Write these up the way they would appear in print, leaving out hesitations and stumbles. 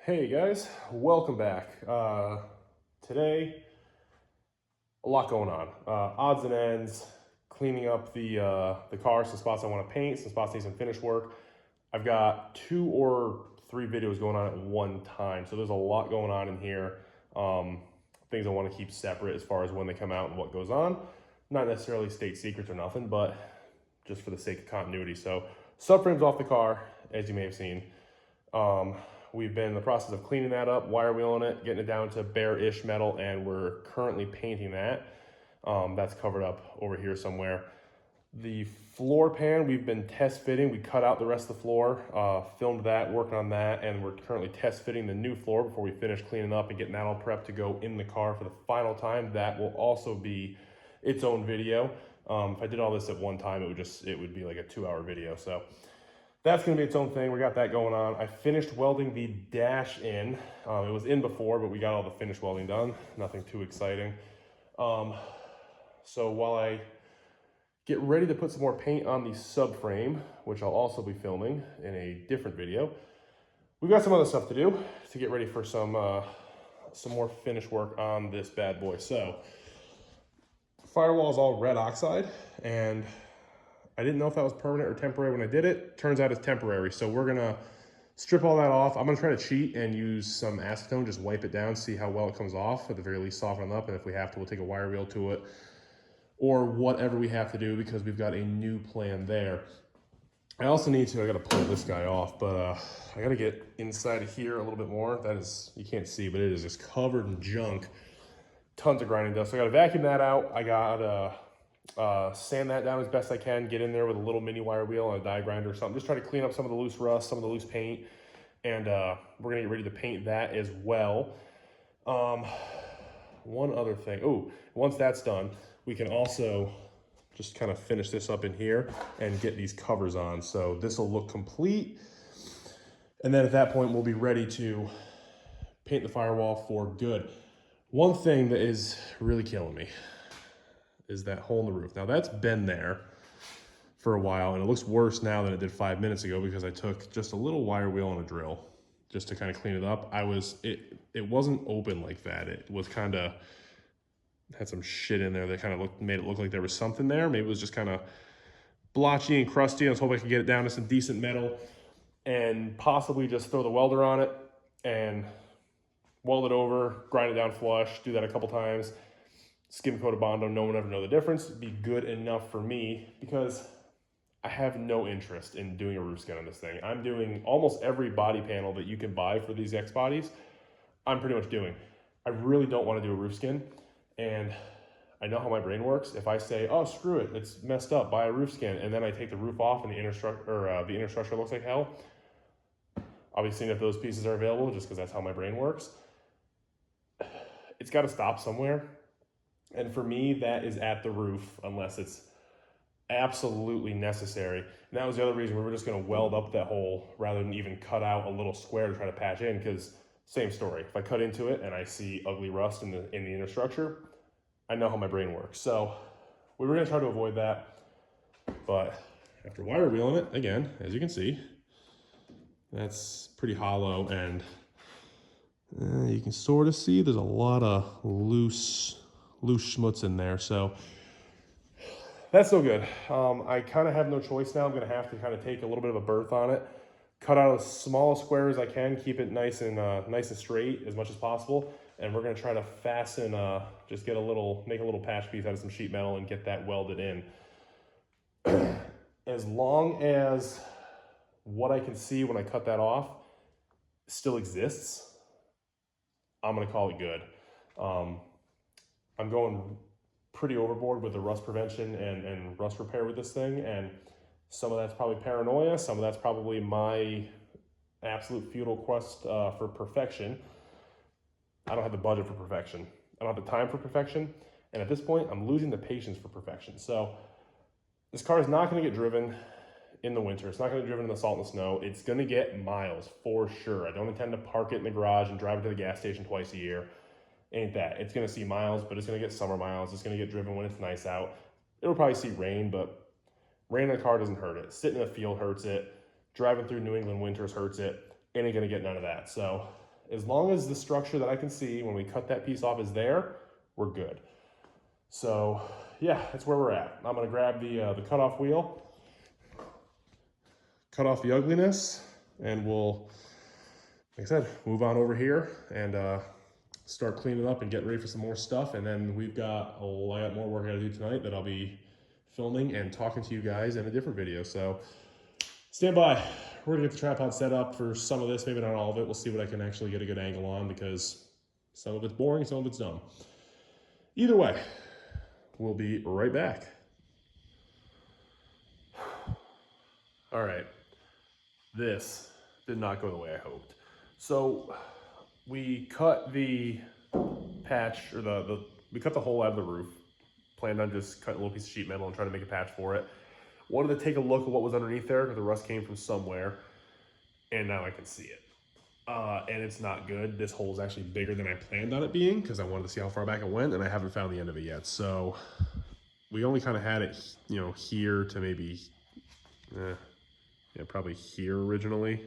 Hey guys, welcome back. Today, a lot going on. Odds and ends, cleaning up the car, some spots I want to paint, some spots need some finish work. I've got 2 or 3 videos going on at one time, so there's a lot going on in here. Things I want to keep separate as far as when they come out and what goes on. Not necessarily state secrets or nothing, but just for the sake of continuity. So subframe's off the car, as you may have seen. We've been in the process of cleaning that up, wire wheeling it, getting it down to bare-ish metal, and we're currently painting that. That's covered up over here somewhere. The floor pan, we've been test fitting. We cut out the rest of the floor, filmed that, working on that, and we're currently test fitting the new floor before we finish cleaning up and getting that all prepped to go in the car for the final time. That will also be its own video. If I did all this at one time, it would be like a 2-hour video. So that's going to be its own thing. We got that going on. I finished welding the dash in. It was in before, but we got all the finish welding done. Nothing too exciting. So while I get ready to put some more paint on the subframe, which I'll also be filming in a different video, we've got some other stuff to do to get ready for some more finish work on this bad boy. So firewall is all red oxide, and I didn't know if that was permanent or temporary when I did it. Turns out it's temporary. So we're gonna strip all that off. I'm gonna try to cheat and use some acetone, just wipe it down, see how well it comes off. At the very least, soften it up. And if we have to, we'll take a wire wheel to it or whatever we have to do, because we've got a new plan there. I also need to, I gotta pull this guy off, but I gotta get inside of here a little bit more. That is, you can't see, but it is just covered in junk. Tons of grinding dust. So I gotta vacuum that out. I gotta sand that down as best I can, get in there with a little mini wire wheel and a die grinder or something. Just try to clean up some of the loose rust, some of the loose paint, and we're gonna get ready to paint that as well. One other thing, once that's done, we can also just kind of finish this up in here and get these covers on. So this will look complete. And then at that point, we'll be ready to paint the firewall for good. One thing that is really killing me is that hole in the roof. Now that's been there for a while, and it looks worse now than it did 5 minutes ago because I took just a little wire wheel and a drill just to kind of clean it up. It wasn't open like that. It was kind of, had some shit in there that kind of made it look like there was something there. Maybe it was just kind of blotchy and crusty. I was hoping I could get it down to some decent metal and possibly just throw the welder on it and weld it over, grind it down flush, do that a couple times. Skim coat of Bondo, no one ever know the difference. It'd be good enough for me because I have no interest in doing a roof skin on this thing. I'm doing almost every body panel that you can buy for these X bodies. I'm pretty much doing. I really don't want to do a roof skin, and I know how my brain works. If I say, oh, screw it, it's messed up, buy a roof skin, and then I take the roof off and the inner structure looks like hell, I'll be seeing if those pieces are available just because that's how my brain works. It's got to stop somewhere. And for me, that is at the roof, unless it's absolutely necessary. And that was the other reason we were just going to weld up that hole rather than even cut out a little square to try to patch in, because same story. If I cut into it and I see ugly rust in the inner structure, I know how my brain works. So we were going to try to avoid that. But after wire wheeling it, again, as you can see, that's pretty hollow, and you can sort of see there's a lot of loose schmutz in there. So that's no good. I kind of have no choice now. I'm going to have to kind of take a little bit of a berth on it, cut out as small a square as I can, keep it nice and straight as much as possible. And we're going to try to fasten, just make a little patch piece out of some sheet metal and get that welded in. As long as what I can see when I cut that off still exists, I'm going to call it good. I'm going pretty overboard with the rust prevention and rust repair with this thing, and some of that's probably paranoia, some of that's probably my absolute futile quest for perfection. I don't have the budget for perfection. I don't have the time for perfection, and at this point, I'm losing the patience for perfection. So this car is not going to get driven in the winter. It's not going to get driven in the salt and the snow. It's going to get miles for sure. I don't intend to park it in the garage and drive it to the gas station twice a year. Ain't that. It's going to see miles, but it's going to get summer miles. It's going to get driven when it's nice out. It'll probably see rain, but rain in the car doesn't hurt it. Sitting in the field hurts it. Driving through New England winters hurts it. Ain't going to get none of that. So As long as the structure that I can see when we cut that piece off is there, we're good. So yeah, that's where we're at. I'm gonna grab the cutoff wheel, cut off the ugliness, and we'll, like I said, move on over here and start cleaning up and getting ready for some more stuff. And then we've got a lot more work I gotta do tonight that I'll be filming and talking to you guys in a different video. So stand by. We're gonna get the tripod set up for some of this, maybe not all of it. We'll see what I can actually get a good angle on, because some of it's boring, some of it's dumb. Either way, we'll be right back. All right, this did not go the way I hoped. So we cut the patch, or we cut the hole out of the roof. Planned on just cutting a little piece of sheet metal and trying to make a patch for it. Wanted to take a look at what was underneath there, because the rust came from somewhere, and now I can see it. And it's not good. This hole is actually bigger than I planned on it being, because I wanted to see how far back it went, and I haven't found the end of it yet. So we only kind of had it, you know, here to maybe, yeah, probably here originally.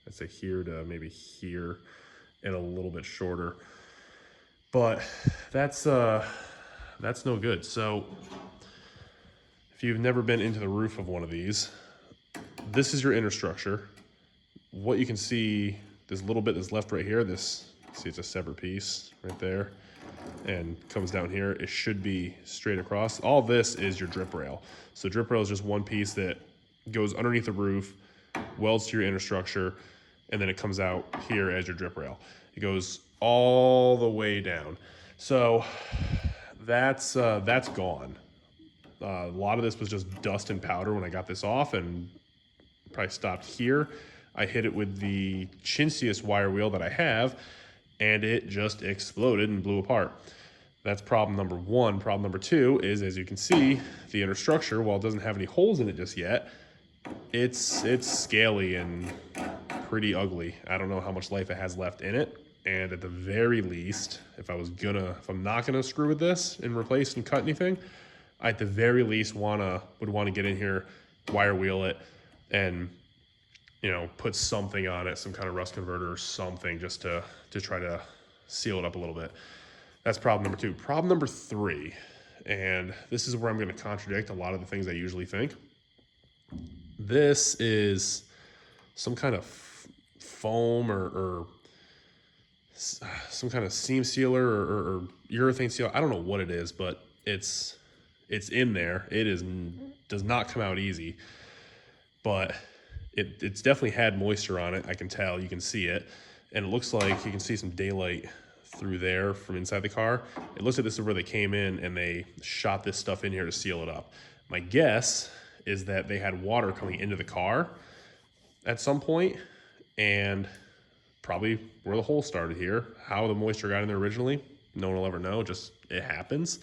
I'd say here to maybe here, and a little bit shorter. But that's no good. So if you've never been into the roof of one of these, this is your inner structure. What you can see, this little bit that's left right here, this, see, it's a separate piece right there, and comes down here. It should be straight across. All this is your drip rail. So drip rail is just one piece that goes underneath the roof, welds to your inner structure, and then it comes out here as your drip rail. It goes all the way down. So that's gone. A lot of this was just dust and powder when I got this off, and probably stopped here. I hit it with the chintziest wire wheel that I have, and it just exploded and blew apart. That's problem number one. Problem number two is, as you can see, the inner structure, while it doesn't have any holes in it just yet, it's scaly and pretty ugly. I don't know how much life it has left in it. And at the very least, if I'm not gonna screw with this and replace and cut anything, I at the very least would want to get in here, wire wheel it, and, you know, put something on it, some kind of rust converter or something, just to try to seal it up a little bit. That's problem number two. Problem number three, and this is where I'm going to contradict a lot of the things I usually think. This is some kind of foam or some kind of seam sealer or urethane seal. I don't know what it is, but it's in there. Does not come out easy, but it's definitely had moisture on it. I can tell, you can see it. And it looks like you can see some daylight through there from inside the car. It looks like this is where they came in and they shot this stuff in here to seal it up. My guess is that they had water coming into the car at some point, and probably where the hole started here. How the moisture got in there originally, no one will ever know, just it happens.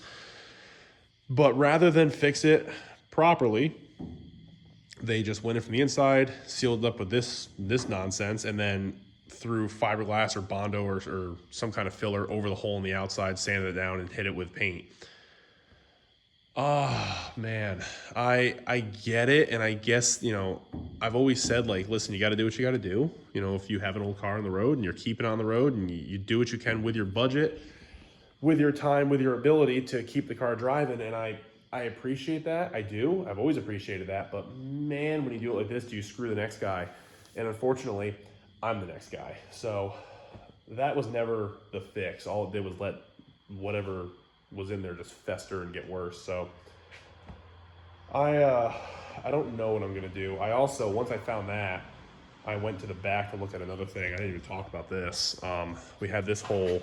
But rather than fix it properly, they just went in from the inside, sealed it up with this nonsense, and then threw fiberglass or Bondo or some kind of filler over the hole in the outside, sanded it down, and hit it with paint. Oh, man, I get it, and I guess, you know, I've always said, like, listen, you got to do what you got to do. You know, if you have an old car on the road and you're keeping it on the road, and you do what you can with your budget, with your time, with your ability to keep the car driving, and I appreciate that. I do. I've always appreciated that. But man, when you do it like this, do you screw the next guy? And unfortunately, I'm the next guy. So that was never the fix. All it did was let whatever was in there just fester and get worse. So I don't know what I'm gonna do. I also, once I found that, I went to the back to look at another thing. I didn't even talk about this. We had this hole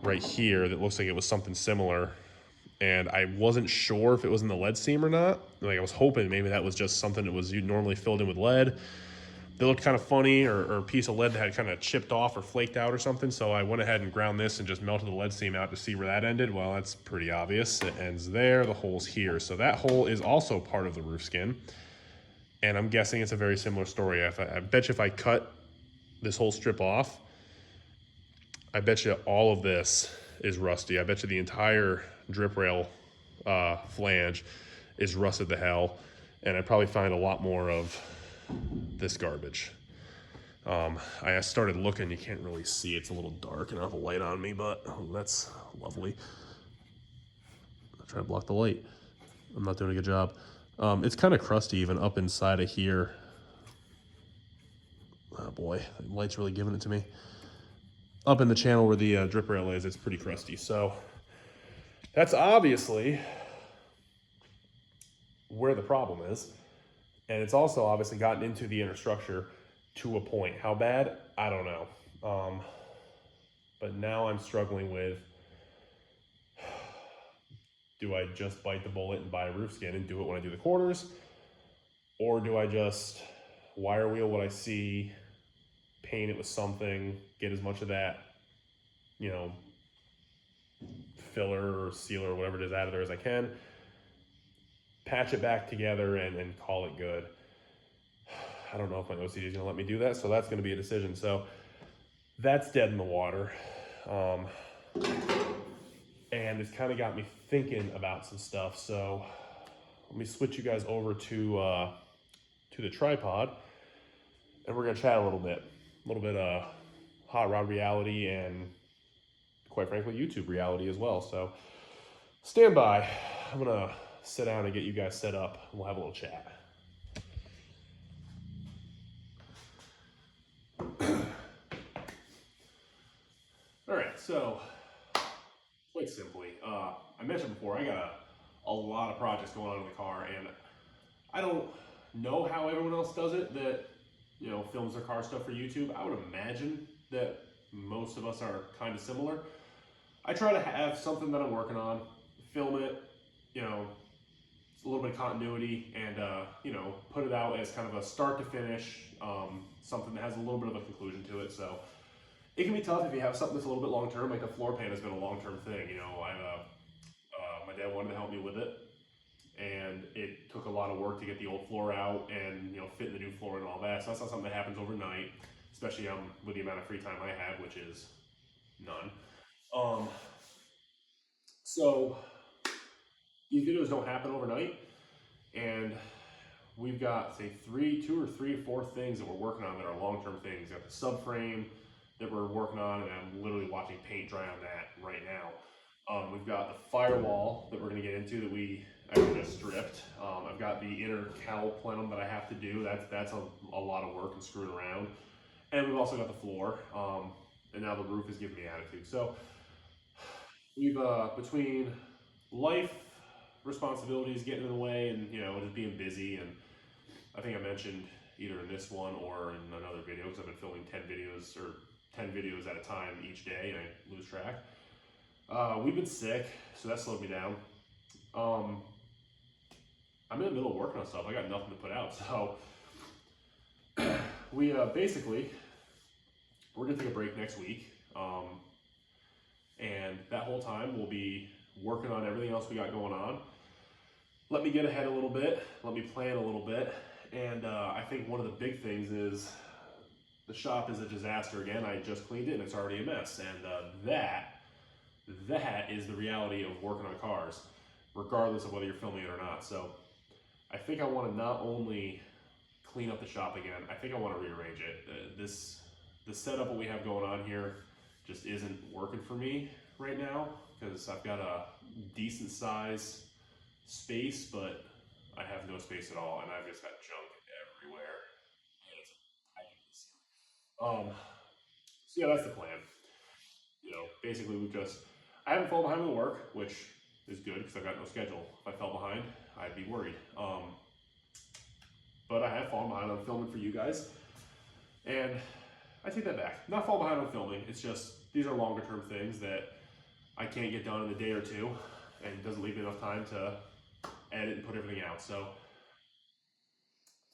right here that looks like it was something similar, and I wasn't sure if it was in the lead seam or not. Like, I was hoping maybe that was just something that was normally filled in with lead. They looked kind of funny, or a piece of lead that had kind of chipped off or flaked out or something. So I went ahead and ground this and just melted the lead seam out to see where that ended. Well, that's pretty obvious. It ends there, the hole's here. So that hole is also part of the roof skin. And I'm guessing it's a very similar story. I bet you if I cut this whole strip off, I bet you all of this is rusty. I bet you the entire drip rail flange is rusted to hell. And I'd probably find a lot more of this garbage. I started looking, you can't really see, it's a little dark and I have a light on me, but that's lovely. I'll try to block the light. I'm not doing a good job. It's kind of crusty even up inside of here. Oh boy, the light's really giving it to me. Up in the channel where the drip rail is, it's pretty crusty. So that's obviously where the problem is. And it's also obviously gotten into the inner structure to a point. How bad? I don't know. But now I'm struggling with, do I just bite the bullet and buy a roof skin and do it when I do the quarters? Or do I just wire wheel what I see, paint it with something, get as much of that, you know, filler or sealer or whatever it is out of there as I can, patch it back together and call it good. I don't know if my OCD is gonna let me do that, so that's gonna be a decision. So that's dead in the water. And it's kind of got me thinking about some stuff. So let me switch you guys over to the tripod, and we're gonna chat a little bit hot rod reality and quite frankly YouTube reality as well. So stand by. I'm gonna sit down and get you guys set up, and we'll have a little chat. All right, so quite simply, I mentioned before, I got a lot of projects going on in the car, and I don't know how everyone else does it that, you know, films their car stuff for YouTube. I would imagine that most of us are kind of similar. I try to have something that I'm working on, film it, you know, a little bit of continuity, and you know, put it out as kind of a start to finish, something that has a little bit of a conclusion to it. So it can be tough if you have something that's a little bit long term. Like a floor pan has been a long term thing. You know, my dad wanted to help me with it, and it took a lot of work to get the old floor out and, you know, fit in the new floor and all that. So that's not something that happens overnight, especially with the amount of free time I have, which is none. So these videos don't happen overnight, and we've got, say, two or three or four things that we're working on that are long-term things. We've got the subframe that we're working on, and I'm literally watching paint dry on that right now. We've got the firewall that we're going to get into that I just stripped. I've got the inner cowl plenum that I have to do. That's a lot of work and screwing around. And we've also got the floor, and now the roof is giving me attitude. So we've, between life responsibilities getting in the way and, you know, just being busy, and I think I mentioned either in this one or in another video, because I've been filming 10 videos at a time each day, and I lose track. We've been sick, so that slowed me down. I'm in the middle of working on stuff. I got nothing to put out, so we basically, we're gonna take a break next week, and that whole time we'll be working on everything else we got going on. Let me get ahead a little bit, let me plan a little bit, and I think one of the big things is the shop is a disaster again. I just cleaned it and it's already a mess, and that is the reality of working on cars, regardless of whether you're filming it or not. So I think I want to not only clean up the shop again, I think I want to rearrange it. The setup that we have going on here just isn't working for me right now, because I've got a decent size space, but I have no space at all, and I've just got junk everywhere. So yeah, that's the plan. You know, basically I haven't fallen behind with the work, which is good because I've got no schedule. If I fell behind, I'd be worried. But I have fallen behind on filming for you guys, and I take that back. Not fall behind on filming, it's just these are longer term things that I can't get done in a day or two, and it doesn't leave me enough time to edit and put everything out. So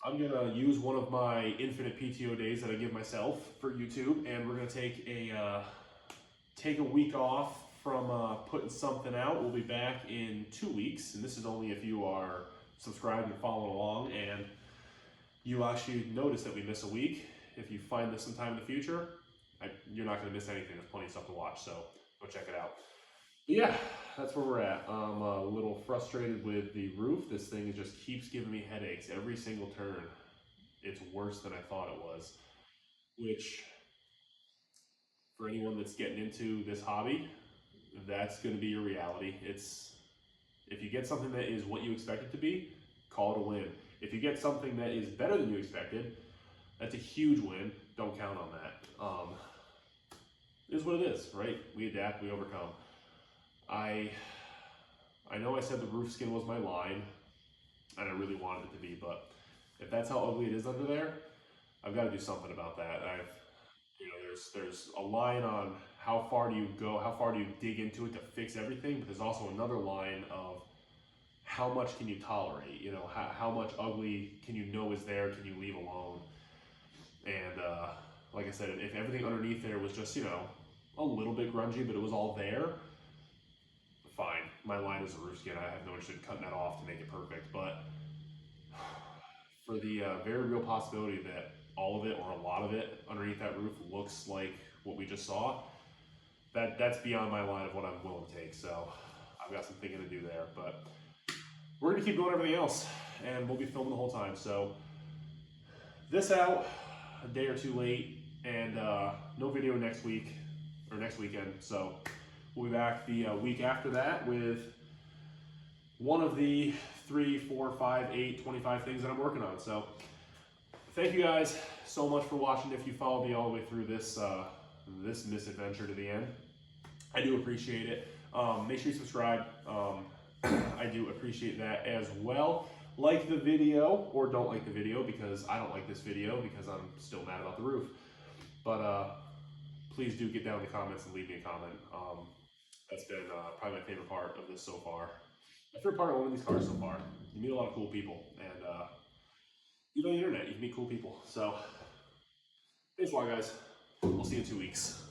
I'm gonna use one of my infinite PTO days that I give myself for YouTube, and we're gonna take a week off from putting something out. We'll be back in 2 weeks, and this is only if you are subscribed and following along, and you actually notice that we miss a week. If you find this sometime in the future, you're not gonna miss anything. There's plenty of stuff to watch, so go check it out. But yeah, that's where we're at. I'm a little frustrated with the roof. This thing just keeps giving me headaches every single turn. It's worse than I thought it was. which for anyone that's getting into this hobby, that's going to be your reality. If you get something that is what you expect it to be, call it a win. If you get something that is better than you expected, that's a huge win. Don't count on that. It is what it is, right? We adapt, we overcome. I know I said the roof skin was my line, and I really wanted it to be, but if that's how ugly it is under there, I've got to do something about that. There's a line on how far do you go, how far do you dig into it to fix everything, but there's also another line of how much can you tolerate, how much ugly can you know is there, can you leave alone? And like I said, if everything underneath there was just, a little bit grungy, but it was all there, fine. My line is a roof skin. I have no interest in cutting that off to make it perfect. But for the very real possibility that all of it or a lot of it underneath that roof looks like what we just saw, that's beyond my line of what I'm willing to take. So I've got some thinking to do there. But we're going to keep doing everything else, and we'll be filming the whole time. So this out a day or two late, and no video next week or next weekend. So we'll be back the week after that with one of the 3, 4, 5, 8, 25 things that I'm working on. So thank you guys so much for watching. If you followed me all the way through this this misadventure to the end, I do appreciate it. Make sure you subscribe. I do appreciate that as well. Like the video, or don't like the video, because I don't like this video because I'm still mad about the roof. But please do get down in the comments and leave me a comment. That's been probably my favorite part of this so far. My favorite part of owning these cars so far. You meet a lot of cool people, and you know, the internet, you can meet cool people. So thanks a lot, guys. We'll see you in 2 weeks.